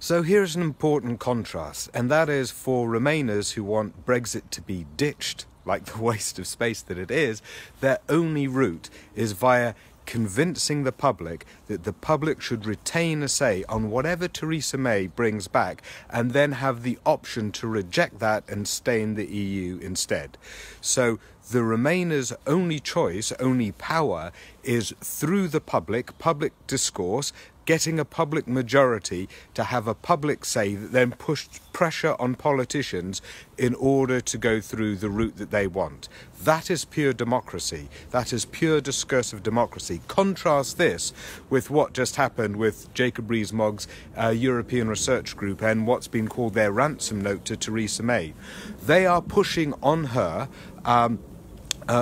So here's an important contrast, and that is for Remainers who want Brexit to be ditched, like the waste of space that it is, their only route is via convincing the public that the public should retain a say on whatever Theresa May brings back, and then have the option to reject that and stay in the EU instead. So the Remainers' only choice, only power, is through the public discourse, getting a public majority to have a public say that then pushed pressure on politicians in order to go through the route that they want. That is pure democracy. That is pure discursive democracy. Contrast this with what just happened with Jacob Rees-Mogg's European Research Group and what's been called their ransom note to Theresa May. They are pushing on her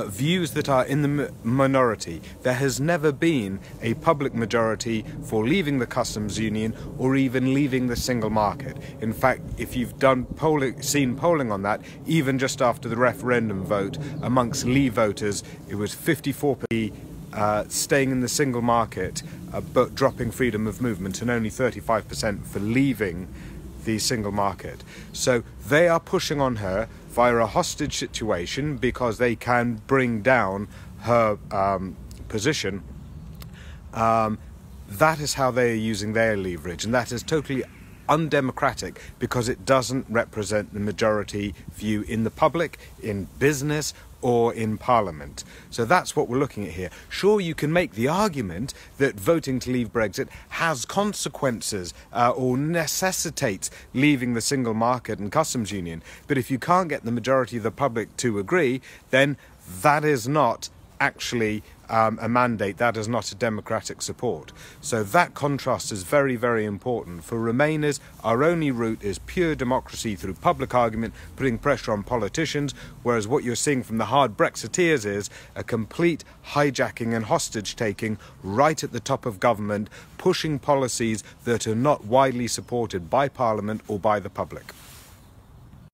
views that are in the minority. There has never been a public majority for leaving the customs union or even leaving the single market. In fact, if you've seen polling on that, even just after the referendum vote amongst Leave voters, it was 54% staying in the single market but dropping freedom of movement, and only 35% for leaving the single market. So they are pushing on her via a hostage situation because they can bring down her position. That is how they are using their leverage, and that is totally undemocratic because it doesn't represent the majority view in the public, in business, or in Parliament. So that's what we're looking at here. Sure, you can make the argument that voting to leave Brexit has consequences or necessitates leaving the single market and customs union, but if you can't get the majority of the public to agree, then that is not actually a mandate, that is not a democratic support. So that contrast is very, very important. For Remainers, our only route is pure democracy through public argument, putting pressure on politicians, whereas what you're seeing from the hard Brexiteers is a complete hijacking and hostage-taking right at the top of government, pushing policies that are not widely supported by Parliament or by the public.